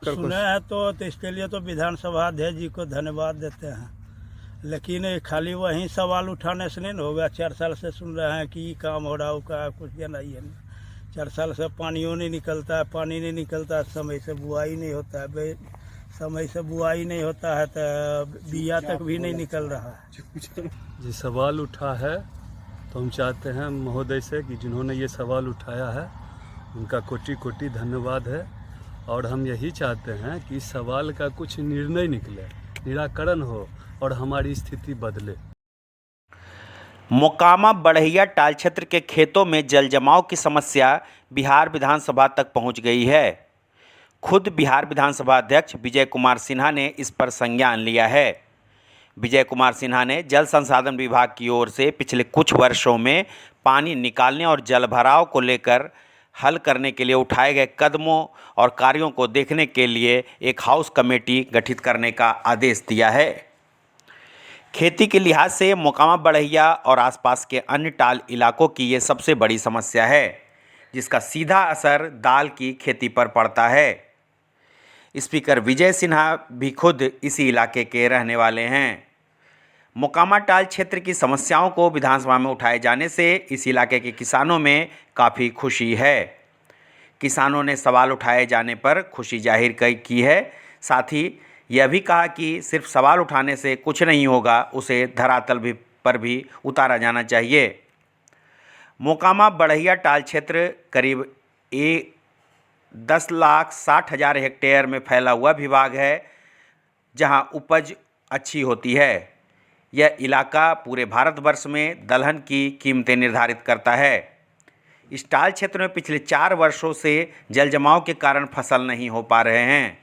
सुने हैं तो इसके लिए तो विधानसभा अध्यक्ष जी को धन्यवाद देते हैं, लेकिन खाली वही सवाल उठाने से नहीं होगा। 4 साल से सुन रहे हैं कि काम हो रहा होगा, कुछ देना ही है नहीं। 4 साल से पानियों नहीं निकलता है, पानी नहीं निकलता है, समय से बुआई नहीं होता है, समय से बुआई नहीं होता है तो बिया तक भी नहीं निकल रहा है। जी सवाल उठा है तो हम चाहते हैं महोदय से कि जिन्होंने ये सवाल उठाया है उनका कोटि कोटि धन्यवाद है, और हम यही चाहते हैं कि इस सवाल का कुछ निर्णय निकले, निराकरण हो और हमारी स्थिति बदले। मोकामा बढ़ैया टाल क्षेत्र के खेतों में जल जमाव की समस्या बिहार विधानसभा तक पहुंच गई है। खुद बिहार विधानसभा अध्यक्ष विजय कुमार सिन्हा ने इस पर संज्ञान लिया है। विजय कुमार सिन्हा ने जल संसाधन विभाग की ओर से पिछले कुछ वर्षों में पानी निकालने और जल भराव को लेकर हल करने के लिए उठाए गए कदमों और कार्यों को देखने के लिए एक हाउस कमेटी गठित करने का आदेश दिया है। खेती के लिहाज से मोकामा बढ़ैया और आसपास के अन्य टाल इलाकों की ये सबसे बड़ी समस्या है, जिसका सीधा असर दाल की खेती पर पड़ता है। स्पीकर विजय सिन्हा भी खुद इसी इलाके के रहने वाले हैं। मोकामा टाल क्षेत्र की समस्याओं को विधानसभा में उठाए जाने से इस इलाके के किसानों में काफ़ी खुशी है। किसानों ने सवाल उठाए जाने पर खुशी जाहिर की है, साथ ही यह भी कहा कि सिर्फ सवाल उठाने से कुछ नहीं होगा, उसे धरातल पर भी उतारा जाना चाहिए। मोकामा बढ़ैया टाल क्षेत्र करीब 10,60,000 हेक्टेयर में फैला हुआ विभाग है, जहां उपज अच्छी होती है। यह इलाका पूरे भारतवर्ष में दलहन की कीमतें निर्धारित करता है। इस टाल क्षेत्र में पिछले 4 वर्षों से जल जमाव के कारण फसल नहीं हो पा रहे हैं।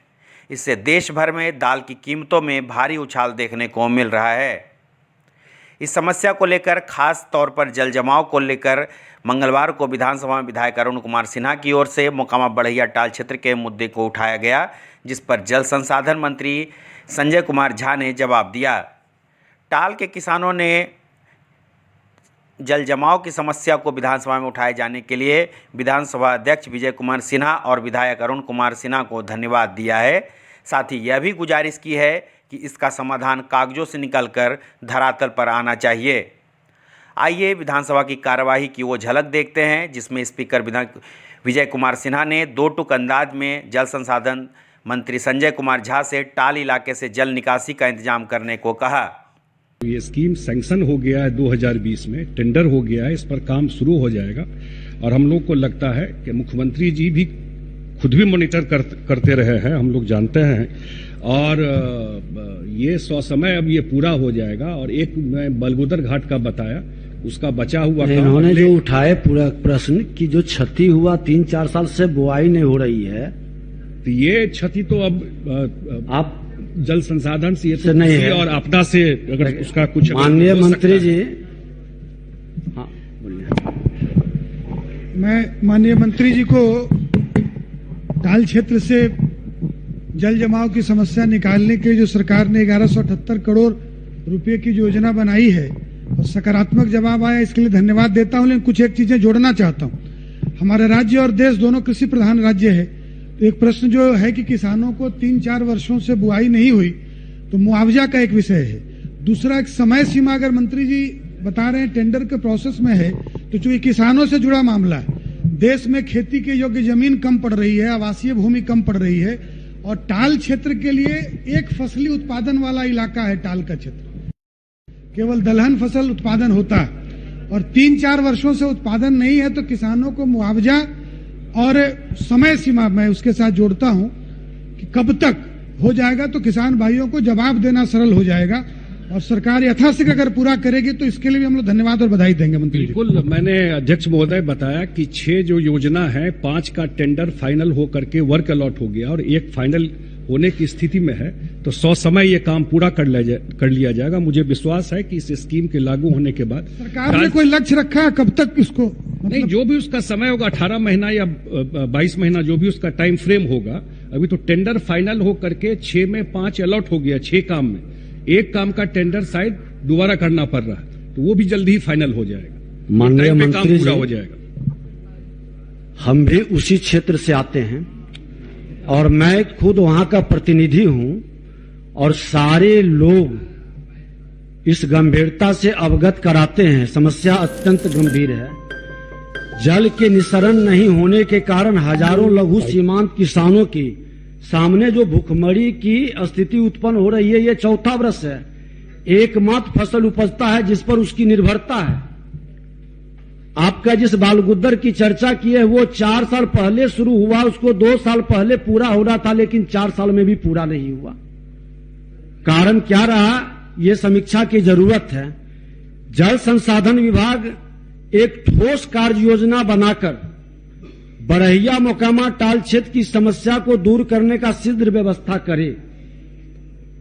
इससे देश भर में दाल की कीमतों में भारी उछाल देखने को मिल रहा है। इस समस्या को लेकर खास तौर पर जल जमाव को लेकर मंगलवार को विधानसभा में विधायक अरुण कुमार सिन्हा की ओर से मोकामा बढ़ैया टाल क्षेत्र के मुद्दे को उठाया गया, जिस पर जल संसाधन मंत्री संजय कुमार झा ने जवाब दिया। टाल के किसानों ने जल जमाव की समस्या को विधानसभा में उठाए जाने के लिए विधानसभा अध्यक्ष विजय कुमार सिन्हा और विधायक अरुण कुमार सिन्हा को धन्यवाद दिया है। साथ ही यह भी गुजारिश की है कि इसका समाधान कागजों से निकलकर धरातल पर आना चाहिए। आइए विधानसभा की कार्यवाही की वो झलक देखते हैं, जिसमें स्पीकर विजय कुमार सिन्हा ने 2 टूक अंदाज में जल संसाधन मंत्री संजय कुमार झा से टाल इलाके से जल निकासी का इंतजाम करने को कहा। ये स्कीम सैंक्शन हो गया है 2020 में, टेंडर हो गया है, इस पर काम शुरू हो जाएगा और हम लोग को लगता है कि मुख्यमंत्री जी भी खुद भी मॉनिटर करते रहे हैं, हम लोग जानते हैं, और ये ससमय अब ये पूरा हो जाएगा। और एक मैं बलगुदर घाट का बताया, उसका बचा हुआ इन्होंने जो उठाए पूरा प्रश्न की जो क्षति हुआ 3-4 साल से बुआई नहीं हो रही है, तो ये क्षति तो अब आप जल संसाधन से, ये तो नहीं है और आपदा से अगर उसका कुछ माननीय मंत्री जी। हाँ मैं माननीय मंत्री जी को टाल क्षेत्र से जल जमाव की समस्या निकालने के जो सरकार ने 1178 करोड़ रुपए की योजना बनाई है और सकारात्मक जवाब आया, इसके लिए धन्यवाद देता हूं। लेकिन कुछ एक चीजें जोड़ना चाहता हूं। हमारे राज्य और देश दोनों कृषि प्रधान राज्य है, तो एक प्रश्न जो है कि किसानों को 3-4 वर्षों से बुआई नहीं हुई तो मुआवजा का एक विषय है। दूसरा, एक समय सीमा अगर मंत्री जी बता रहे हैं टेंडर के प्रोसेस में है, तो चूंकि किसानों से जुड़ा मामला है, देश में खेती के योग्य जमीन कम पड़ रही है, आवासीय भूमि कम पड़ रही है, और टाल क्षेत्र के लिए एक फसली उत्पादन वाला इलाका है। टाल का क्षेत्र केवल दलहन फसल उत्पादन होता है और 3-4 वर्षों से उत्पादन नहीं है, तो किसानों को मुआवजा और समय सीमा मैं उसके साथ जोड़ता हूं कि कब तक हो जाएगा, तो किसान भाइयों को जवाब देना सरल हो जाएगा और सरकार यथाशीघ्र अगर पूरा करेगी तो इसके लिए भी हम लोग धन्यवाद और बधाई देंगे। मंत्री बिल्कुल, मैंने अध्यक्ष महोदय बताया कि 6 जो योजना है, 5 का टेंडर फाइनल हो करके वर्क अलॉट हो गया और एक फाइनल होने की स्थिति में है, तो 100 समय ये काम पूरा कर लिया जाएगा। मुझे विश्वास है कि इस स्कीम के लागू होने के बाद सरकार ने कोई लक्ष्य रखा है कब तक इसको, नहीं, जो भी उसका समय होगा 18 महीना या 22 महीना, जो भी उसका टाइम फ्रेम होगा। अभी तो टेंडर फाइनल हो करके 6 में 5 अलॉट हो गया, 6 काम में। एक काम का टेंडर शायद दोबारा करना पड़ रहा है, तो वो भी जल्दी ही फाइनल हो जाएगा, माननीय मंत्री पूरा जी, हो जाएगा। हम भी उसी क्षेत्र से आते हैं और मैं खुद वहां का प्रतिनिधि हूं और सारे लोग इस गंभीरता से अवगत कराते हैं। समस्या अत्यंत गंभीर है। जल के निस्सरण नहीं होने के कारण हजारों लघु सीमांत किसानों की सामने जो भूखमरी की स्थिति उत्पन्न हो रही है, ये चौथा वर्ष है। एकमात्र फसल उपजता है जिस पर उसकी निर्भरता है। आपका जिस बालगुद्दर की चर्चा की है वो 4 साल पहले शुरू हुआ, उसको 2 साल पहले पूरा हो रहा था, लेकिन 4 साल में भी पूरा नहीं हुआ। कारण क्या रहा, ये समीक्षा की जरूरत है। जल संसाधन विभाग एक ठोस कार्य योजना बनाकर बरहिया मोकामा टाल क्षेत्र की समस्या को दूर करने का शीघ्र व्यवस्था करे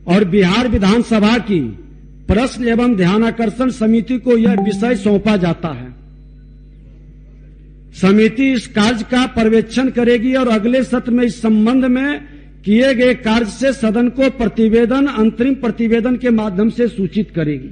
और बिहार विधानसभा की प्रश्न एवं ध्यानाकर्षण समिति को यह विषय सौंपा जाता है। समिति इस कार्य का पर्यवेक्षण करेगी और अगले सत्र में इस संबंध में किए गए कार्य से सदन को प्रतिवेदन अंतरिम प्रतिवेदन के माध्यम से सूचित करेगी।